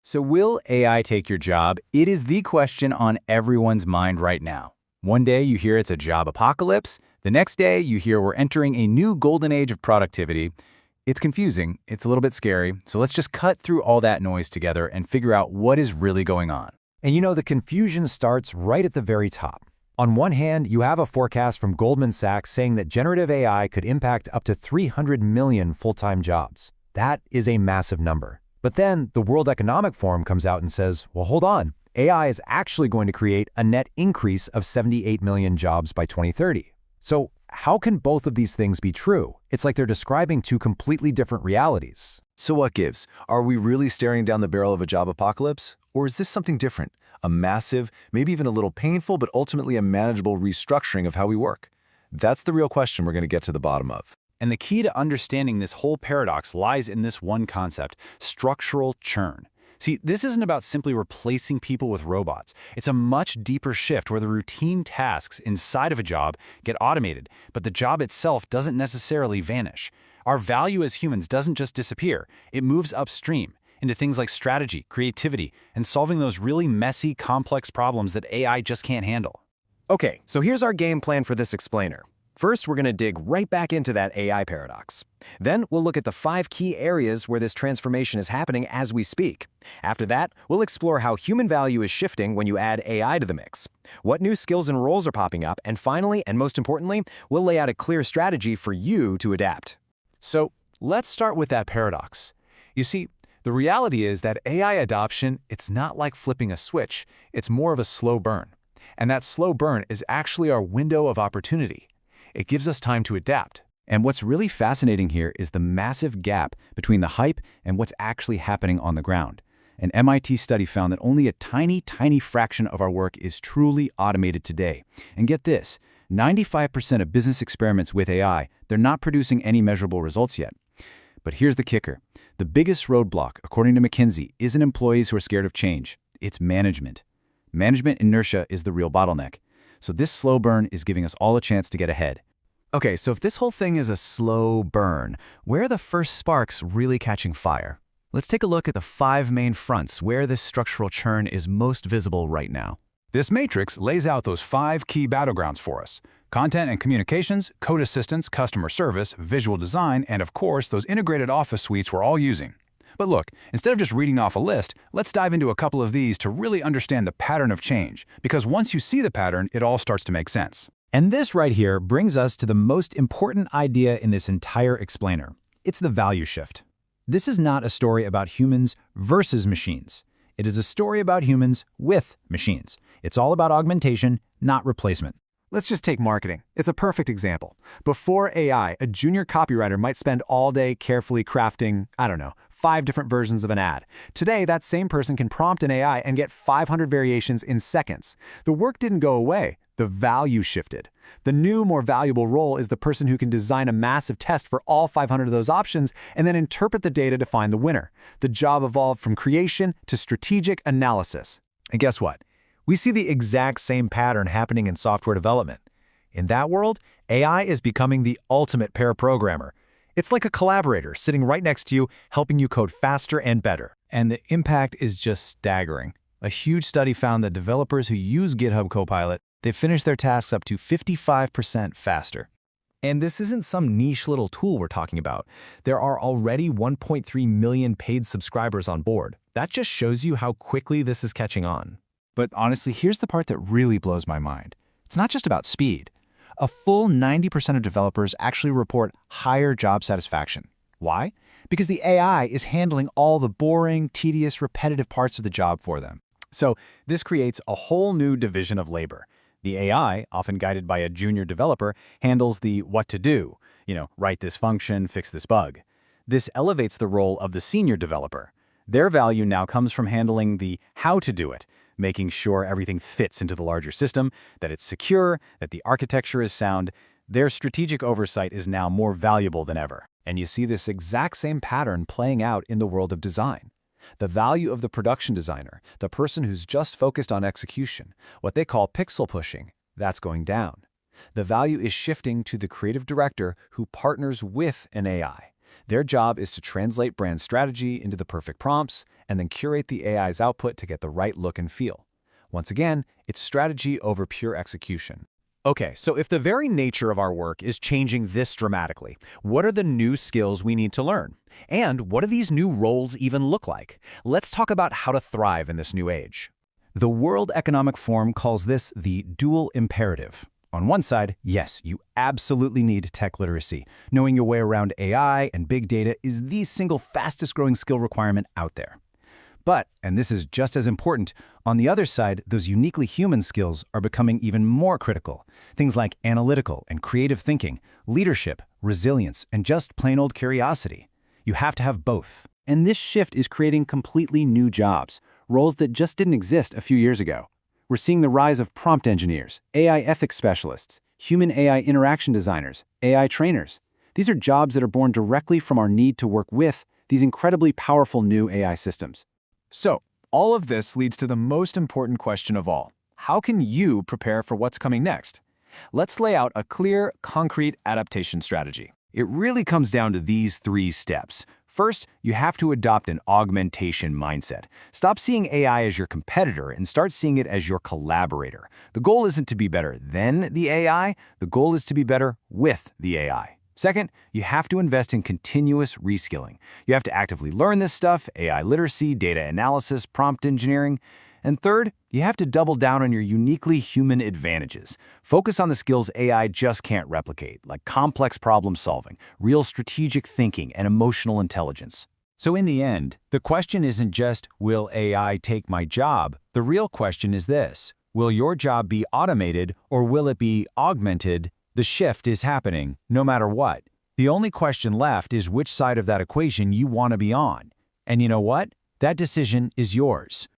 So will AI take your job? It is the question on everyone's mind right now. One day you hear it's a job apocalypse. The next day you hear we're entering a new golden age of productivity. It's confusing. It's a little bit scary. So let's just cut through all that noise together and figure out what is really going on. And the confusion starts right at the very top. On one hand, you have a forecast from Goldman Sachs saying that generative AI could impact up to 300 million full-time jobs. That is a massive number. But then the World Economic Forum comes out and says, well, hold on. AI is actually going to create a net increase of 78 million jobs by 2030. So how can both of these things be true? It's like they're describing two completely different realities. So what gives? Are we really staring down the barrel of a job apocalypse? Or is this something different? A massive, maybe even a little painful, but ultimately a manageable restructuring of how we work? That's the real question we're going to get to the bottom of. And the key to understanding this whole paradox lies in this one concept: structural churn. See, this isn't about simply replacing people with robots. It's a much deeper shift where the routine tasks inside of a job get automated, but the job itself doesn't necessarily vanish. Our value as humans doesn't just disappear. It moves upstream into things like strategy, creativity, and solving those really messy, complex problems that AI just can't handle. Okay, so here's our game plan for this explainer. First, we're going to dig right back into that AI paradox. Then, we'll look at the 5 key areas where this transformation is happening as we speak. After that, we'll explore how human value is shifting when you add AI to the mix, what new skills and roles are popping up, and finally, and most importantly, we'll lay out a clear strategy for you to adapt. So, let's start with that paradox. You see, the reality is that AI adoption, it's not like flipping a switch. It's more of a slow burn. And that slow burn is actually our window of opportunity. It gives us time to adapt. And what's really fascinating here is the massive gap between the hype and what's actually happening on the ground. An MIT study found that only a tiny fraction of our work is truly automated today. And get this, 95% of business experiments with AI, they're not producing any measurable results yet. But here's the kicker. The biggest roadblock, according to McKinsey, isn't employees who are scared of change. It's management. Management inertia is the real bottleneck. So this slow burn is giving us all a chance to get ahead. Okay, so if this whole thing is a slow burn, where are the first sparks really catching fire? Let's take a look at the 5 main fronts where this structural churn is most visible right now. This matrix lays out those 5 key battlegrounds for us: content and communications, code assistance, customer service, visual design, and of course, those integrated office suites we're all using. But look, instead of just reading off a list, let's dive into a couple of these to really understand the pattern of change, because once you see the pattern, it all starts to make sense. And this right here brings us to the most important idea in this entire explainer. It's the value shift. This is not a story about humans versus machines. It is a story about humans with machines. It's all about augmentation, not replacement. Let's just take marketing. It's a perfect example. Before AI, a junior copywriter might spend all day carefully crafting, 5 different versions of an ad. Today, that same person can prompt an AI and get 500 variations in seconds. The work didn't go away. The value shifted. The new, more valuable role is the person who can design a massive test for all 500 of those options and then interpret the data to find the winner. The job evolved from creation to strategic analysis. And guess what? We see the exact same pattern happening in software development. In that world, AI is becoming the ultimate pair programmer. It's like a collaborator sitting right next to you, helping you code faster and better. And the impact is just staggering. A huge study found that developers who use GitHub Copilot, they finish their tasks up to 55% faster. And this isn't some niche little tool we're talking about. There are already 1.3 million paid subscribers on board. That just shows you how quickly this is catching on. But honestly, here's the part that really blows my mind. It's not just about speed. A full 90% of developers actually report higher job satisfaction. Why? Because the AI is handling all the boring, tedious, repetitive parts of the job for them. So this creates a whole new division of labor. The AI, often guided by a junior developer, handles the what to do, write this function, fix this bug. This elevates the role of the senior developer. Their value now comes from handling the how to do it, making sure everything fits into the larger system, that it's secure, that the architecture is sound. Their strategic oversight is now more valuable than ever. And you see this exact same pattern playing out in the world of design. The value of the production designer, the person who's just focused on execution, what they call pixel pushing, that's going down. The value is shifting to the creative director who partners with an AI, Their job is to translate brand strategy into the perfect prompts and then curate the AI's output to get the right look and feel. Once again, it's strategy over pure execution. Okay, so if the very nature of our work is changing this dramatically, what are the new skills we need to learn? And what do these new roles even look like? Let's talk about how to thrive in this new age. The World Economic Forum calls this the dual imperative. On one side, yes, you absolutely need tech literacy. Knowing your way around AI and big data is the single fastest growing skill requirement out there. But, and this is just as important, on the other side, those uniquely human skills are becoming even more critical. Things like analytical and creative thinking, leadership, resilience, and just plain old curiosity. You have to have both. And this shift is creating completely new jobs, roles that just didn't exist a few years ago. We're seeing the rise of prompt engineers, AI ethics specialists, human-AI interaction designers, AI trainers. These are jobs that are born directly from our need to work with these incredibly powerful new AI systems. So, all of this leads to the most important question of all. How can you prepare for what's coming next? Let's lay out a clear, concrete adaptation strategy. It really comes down to these 3 steps. First, you have to adopt an augmentation mindset. Stop seeing AI as your competitor and start seeing it as your collaborator. The goal isn't to be better than the AI, the goal is to be better with the AI. Second, you have to invest in continuous reskilling. You have to actively learn this stuff, AI literacy, data analysis, prompt engineering. And third, you have to double down on your uniquely human advantages. Focus on the skills AI just can't replicate, like complex problem solving, real strategic thinking, and emotional intelligence. So in the end, the question isn't just, will AI take my job? The real question is this: will your job be automated or will it be augmented? The shift is happening, no matter what. The only question left is which side of that equation you want to be on. And you know what? That decision is yours.